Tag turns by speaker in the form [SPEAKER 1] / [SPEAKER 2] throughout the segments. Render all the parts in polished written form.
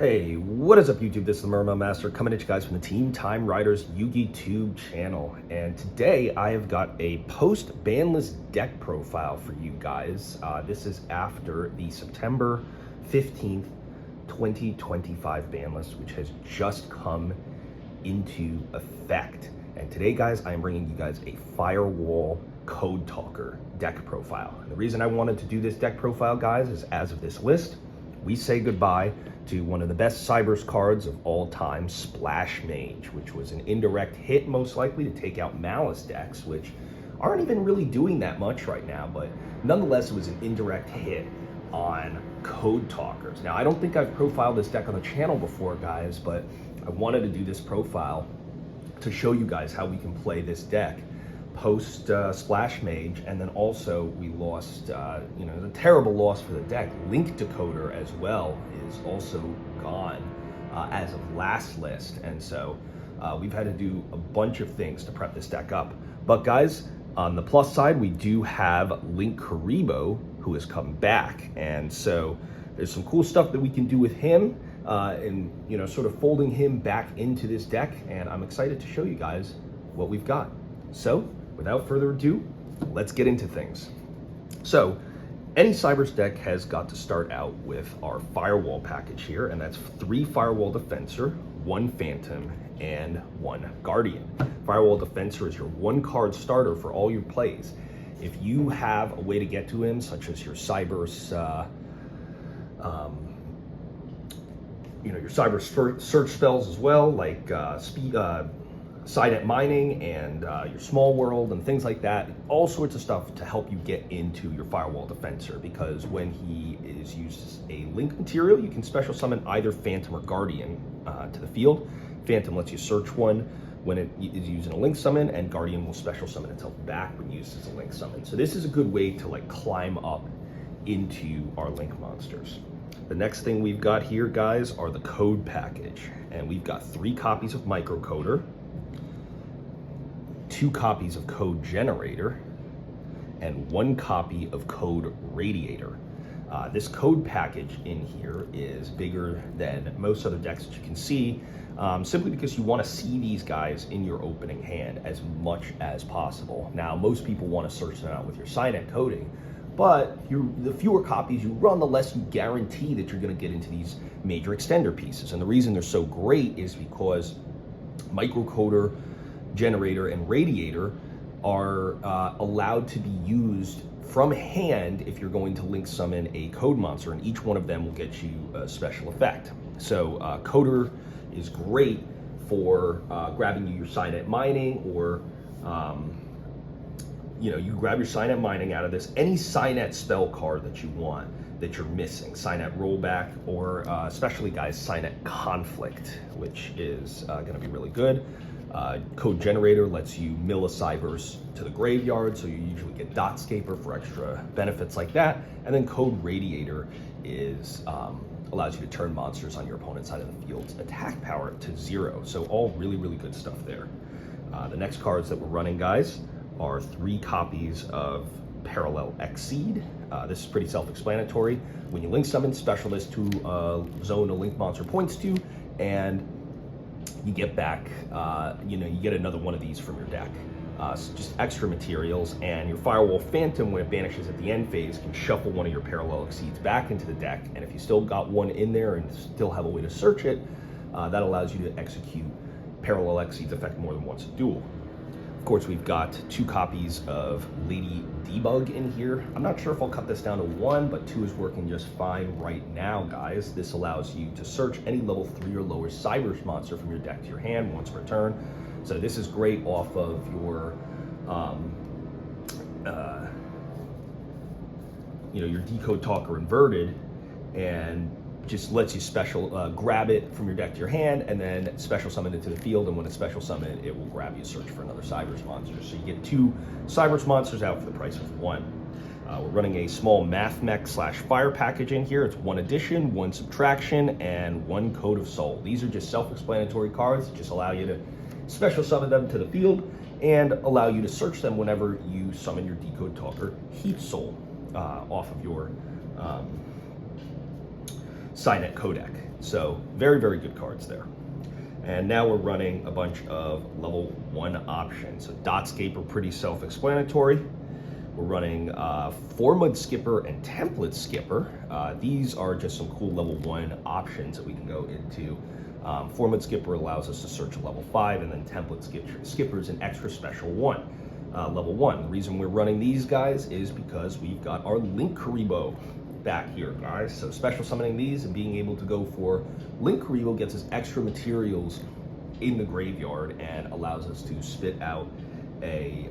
[SPEAKER 1] Hey, what is up YouTube? This is the Mermail Master coming at you guys from the Team Time Riders Yugioh channel. And today I have got a post-BANLIST deck profile for you guys. This is after the September 15th, 2025 BANLIST, which has just come into effect. And today, guys, I am bringing you guys a Firewall Code Talker deck profile. And the reason I wanted to do this deck profile, guys, is as of this list, we say goodbye to one of the best Cybers cards of all time, Splash Mage, which was an indirect hit, most likely, to take out Malice decks, which aren't even really doing that much right now, but nonetheless, it was an indirect hit on Code Talkers. Now, I don't think I've profiled this deck on the channel before, guys, but I wanted to do this profile to show you guys how we can play this deck post Splash Mage, and then also we lost, a terrible loss for the deck. Link Decoder as well is also gone as of last list, and so we've had to do a bunch of things to prep this deck up. But guys, on the plus side, we do have Link Karibo, who has come back, and so there's some cool stuff that we can do with him, and sort of folding him back into this deck, and I'm excited to show you guys what we've got. So without further ado, let's get into things. So any Cybers deck has got to start out with our Firewall package here, and that's 3 Firewall Defensor, 1 Phantom, and 1 Guardian. Firewall Defensor is your 1-card starter for all your plays. If you have a way to get to him, such as your Cybers, your Cybers search spells as well, like Sident Mining and your Small World and things like that, all sorts of stuff to help you get into your Firewall Defensor, because when he is used as a link material, you can special summon either Phantom or Guardian to the field. Phantom lets you search one when it is using a link summon, and Guardian will special summon itself back when used as a link summon. So this is a good way to climb up into our link monsters. The next thing we've got here, guys, are the code package, and we've got 3 copies of Microcoder, 2 copies of Code Generator, and 1 copy of Code Radiator. This code package in here is bigger than most other decks that you can see, simply because you want to see these guys in your opening hand as much as possible. Now, most people want to search them out with your Signet coding, but the fewer copies you run, the less you guarantee that you're going to get into these major extender pieces. And the reason they're so great is because Microcoder, Generator, and Radiator are allowed to be used from hand if you're going to link summon a code monster, and each one of them will get you a special effect. So Coder is great for grabbing you your Signet Mining, or you grab your Signet Mining out of this, any Signet spell card that you want that you're missing, Signet Rollback, or especially, guys, Signet Conflict, which is going to be really good. Code Generator lets you mill a Cybers to the graveyard, so you usually get Dotscaper for extra benefits like that. And then Code Radiator is allows you to turn monsters on your opponent's side of the field's attack power to 0. So all really, really good stuff there. The next cards that we're running, guys, are 3 copies of Parallel Exceed. This is pretty self-explanatory. When you link summon, special this to a zone a link monster points to, and you get back, you get another one of these from your deck. So just extra materials, and your Firewall Phantom, when it vanishes at the end phase, can shuffle one of your Parallel Exceeds back into the deck, and if you still got one in there and still have a way to search it, that allows you to execute Parallel Exceeds effect more than once a duel. Of course, we've got 2 copies of Lady Debug in here. I'm not sure if I'll cut this down to 1, but 2 is working just fine right now, guys. This allows you to search any level 3 or lower Cybers monster from your deck to your hand once per turn. So this is great off of your, your Decode Talker inverted, and just lets you special grab it from your deck to your hand, and then special summon it to the field, and when it's special summon, it will grab you search for another Cybers monster. So you get 2 Cybers monsters out for the price of 1. We're running a small Math Mech / Fire package in here. It's 1 addition, 1 subtraction, and 1 Code of Soul. These are just self-explanatory cards that just allow you to special summon them to the field and allow you to search them whenever you summon your Decode Talker Heat Soul off of your Signet Codec. So very, very good cards there. And now we're running a bunch of level 1 options. So Dotscape are pretty self-explanatory. We're running Formud Skipper and Template Skipper. These are just some cool level 1 options that we can go into. Formud Skipper allows us to search a level 5, and then Template Skipper is an extra special one, level 1. The reason we're running these guys is because we've got our Link Karibo back here, guys. So special summoning these and being able to go for Link Karibo gets us extra materials in the graveyard and allows us to spit out a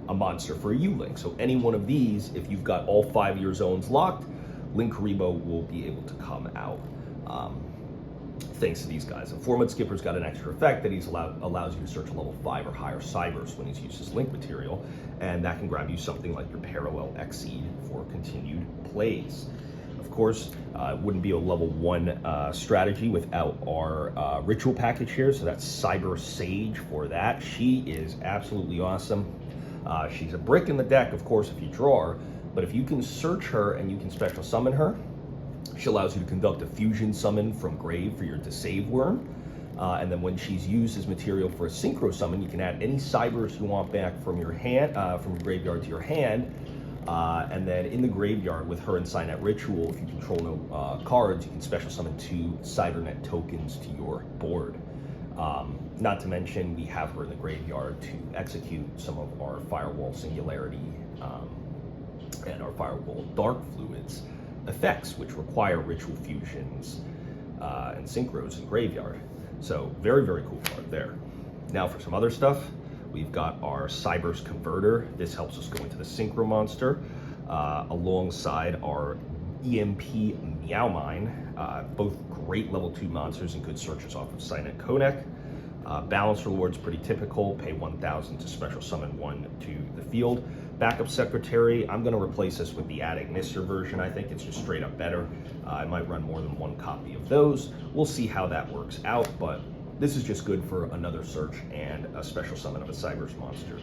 [SPEAKER 1] monster for a U-Link. So any one of these, if you've got all 5 of your zones locked, Link Karibo will be able to come out thanks to these guys. And Formud Skipper's got an extra effect that allows you to search a level 5 or higher cybers when he's used his Link material, and that can grab you something like your Parallel Exceed for continued plays. Of course, it wouldn't be a level 1 strategy without our ritual package here, so that's Cyber Sage for that. She is absolutely awesome. She's a brick in the deck, of course, if you draw her, but if you can search her and you can special summon her, she allows you to conduct a fusion summon from grave for your Deceive Worm. And then when she's used as material for a synchro summon, you can add any cybers you want back from your hand, from your graveyard to your hand. And then in the graveyard with her and Signet Ritual, if you control no cards, you can special summon 2 Cybernet tokens to your board. Not to mention, we have her in the graveyard to execute some of our Firewall Singularity and our Firewall Dark Fluids effects, which require ritual fusions and synchros in graveyard. So very, very cool card there. Now for some other stuff, we've got our Cyber's Converter. This helps us go into the Synchro monster alongside our EMP Meow Mine, both great level 2 monsters and good searches off of Signet Codec. Balance rewards pretty typical, pay 1,000 to special summon 1 to the field. Backup Secretary, I'm going to replace this with the Ad Ignister version. I think it's just straight up better. I might run more than 1 copy of those. We'll see how that works out, but this is just good for another search and a special summon of a Cyber's monster.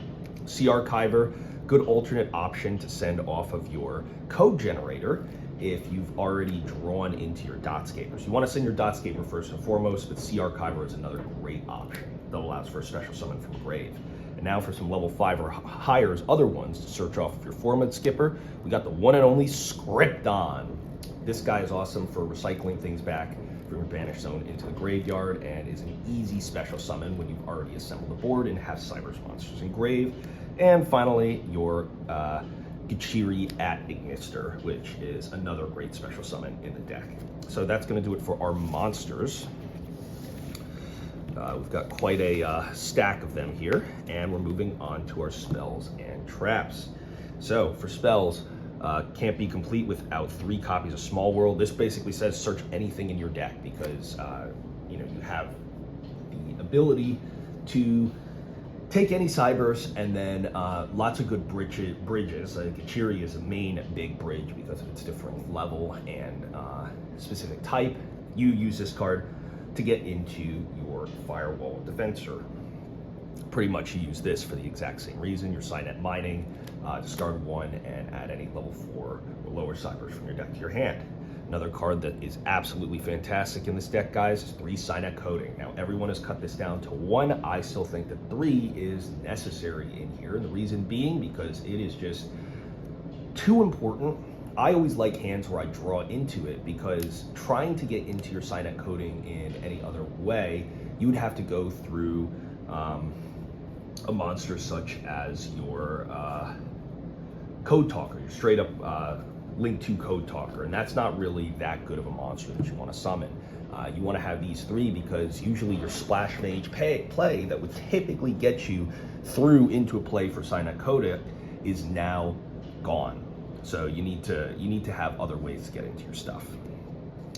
[SPEAKER 1] Sea Archiver, good alternate option to send off of your code generator if you've already drawn into your Dotscaper. So you want to send your Dotscaper first and foremost, but Sea Archiver is another great option that allows for a special summon from grave. And now for some level 5 or higher other ones to search off of your Formud Skipper, we got the one and only Scripton. This guy is awesome for recycling things back from your banished zone into the graveyard and is an easy special summon when you've already assembled a board and have Cyber's monsters in grave. And finally, your Gachiri at Ignister, which is another great special summon in the deck. So that's going to do it for our monsters. We've got quite a stack of them here, and we're moving on to our spells and traps. So for spells, can't be complete without 3 copies of Small World. This basically says search anything in your deck because you have the ability to take any cybers and then lots of good bridges. Gachiri is a main big bridge because of its different level and specific type. You use this card to get into your Firewall Defensor. Pretty much you use this for the exact same reason. Your Signet Mining, discard 1 and add any level 4 or lower cybers from your deck to your hand. Another card that is absolutely fantastic in this deck, guys, is 3 Signet Coding. Now, everyone has cut this down to 1. I still think that 3 is necessary in here. And the reason being because it is just too important. I always like hands where I draw into it because trying to get into your Signet Coding in any other way, you would have to go through a monster such as your Code Talker, your straight up Link 2 Code Talker, and that's not really that good of a monster that you want to summon. You want to have these 3 because usually your Splash Mage play that would typically get you through into a play for Signet Codec is now gone. So you need to have other ways to get into your stuff.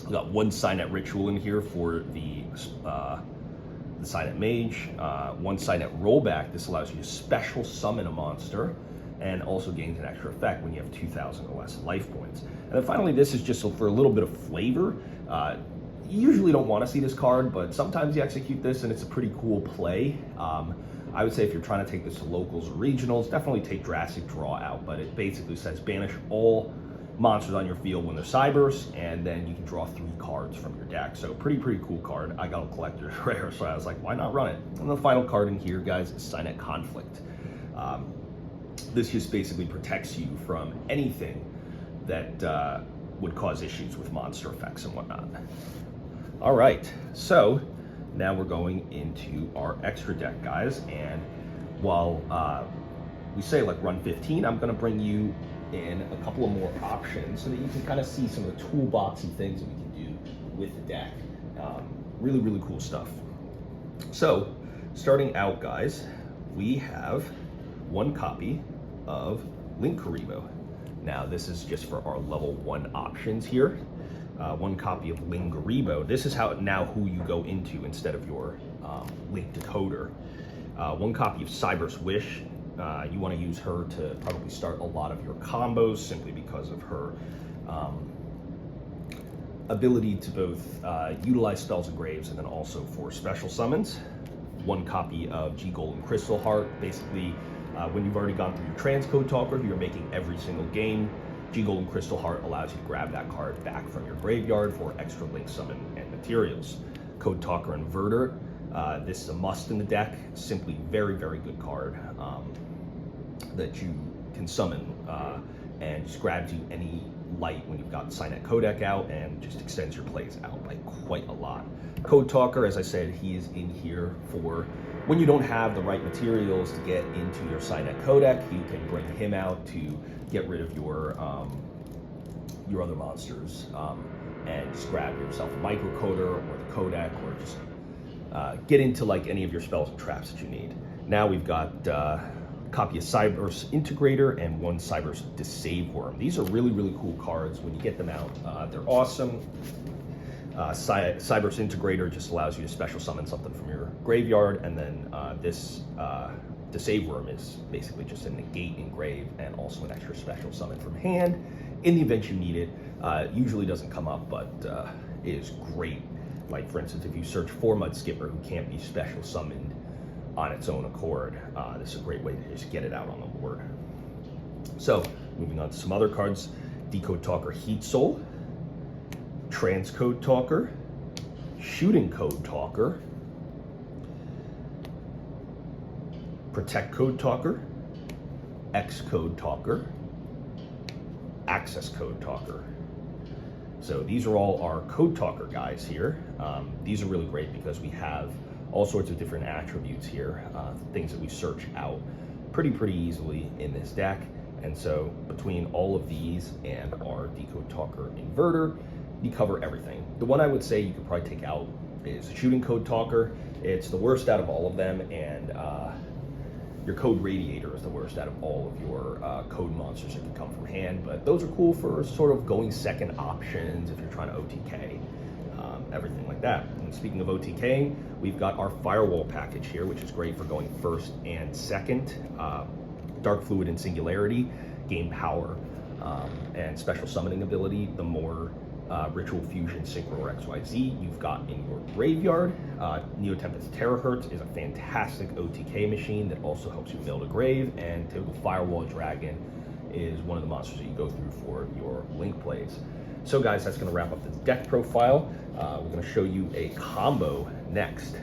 [SPEAKER 1] We got 1 Signet Ritual in here for the Signet Mage, 1 Signet Rollback. This allows you to special summon a monster and also gains an extra effect when you have 2,000 or less life points. And then finally, this is just for a little bit of flavor. You usually don't want to see this card, but sometimes you execute this and it's a pretty cool play. I would say if you're trying to take this to locals or regionals, definitely take Drastic Draw out, but it basically says banish all monsters on your field when they're Cyberse, and then you can draw 3 cards from your deck. So pretty cool card. I got a collector's rare, so I was like, why not run it? And the final card in here, guys, is Signet Conflict. This just basically protects you from anything that would cause issues with monster effects and whatnot. All right, so now we're going into our extra deck, guys, and while we say like run 15, I'm gonna bring you in a couple of more options so that you can kind of see some of the toolboxy things that we can do with the deck. Really cool stuff. So starting out, guys, we have 1 copy of Linkuriboh. Now this is just for our level 1 options here. 1 copy of Linkuriboh. This is who you go into instead of your Link Decoder. 1 copy of Cyberse Wish. You want to use her to probably start a lot of your combos simply because of her ability to both utilize spells and graves and then also for special summons. 1 copy of G Golden Crystal Heart. Basically, when you've already gone through your transcode talker, you're making every single game. G Golden Crystal Heart allows you to grab that card back from your graveyard for extra link summon and materials. Code Talker Inverter. This is a must in the deck. Simply very good card that you can summon and just grabs you any light when you've got Signet Codec out and just extends your plays out by quite a lot. Code Talker, as I said, he is in here for when you don't have the right materials to get into your Signet Codec. You can bring him out to get rid of your other monsters and just grab yourself a microcoder or the codec, or just get into like any of your spells and traps that you need. Now we've got copy of Cyberse Integrator and 1 Cyberse Deceive Worm. These are really cool cards. When you get them out, they're awesome. Cyberse Integrator just allows you to special summon something from your graveyard, and then this Deceive Worm is basically just a negate engrave and also an extra special summon from hand in the event you need it. Usually doesn't come up, but is great. Like for instance, if you search for Mud Skipper who can't be special summoned on its own accord, this is a great way to just get it out on the board. So moving on to some other cards: Decode Talker Heat Soul, Transcode Talker, Shooting Code Talker, Protect Code Talker, X Code Talker, Access Code Talker. So these are all our Code Talker guys here. These are really great because we have all sorts of different attributes here, things that we search out pretty easily in this deck. And so between all of these and our Decode Talker Inverter, you cover everything. The one I would say you could probably take out is Shooting Code Talker. It's the worst out of all of them, and your Code Radiator is the worst out of all of your code monsters that can come from hand, but those are cool for sort of going second options if you're trying to OTK, everything like that. And speaking of OTK, we've got our Firewall package here, which is great for going first and second. Dark Fluid and Singularity gain power and special summoning ability the more Ritual Fusion, Synchro, or XYZ you've got in your graveyard. Neotempest Terahertz is a fantastic OTK machine that also helps you mill a grave, and typical Firewall Dragon is one of the monsters that you go through for your link plays. So guys, that's going to wrap up the deck profile. We're going to show you a combo next.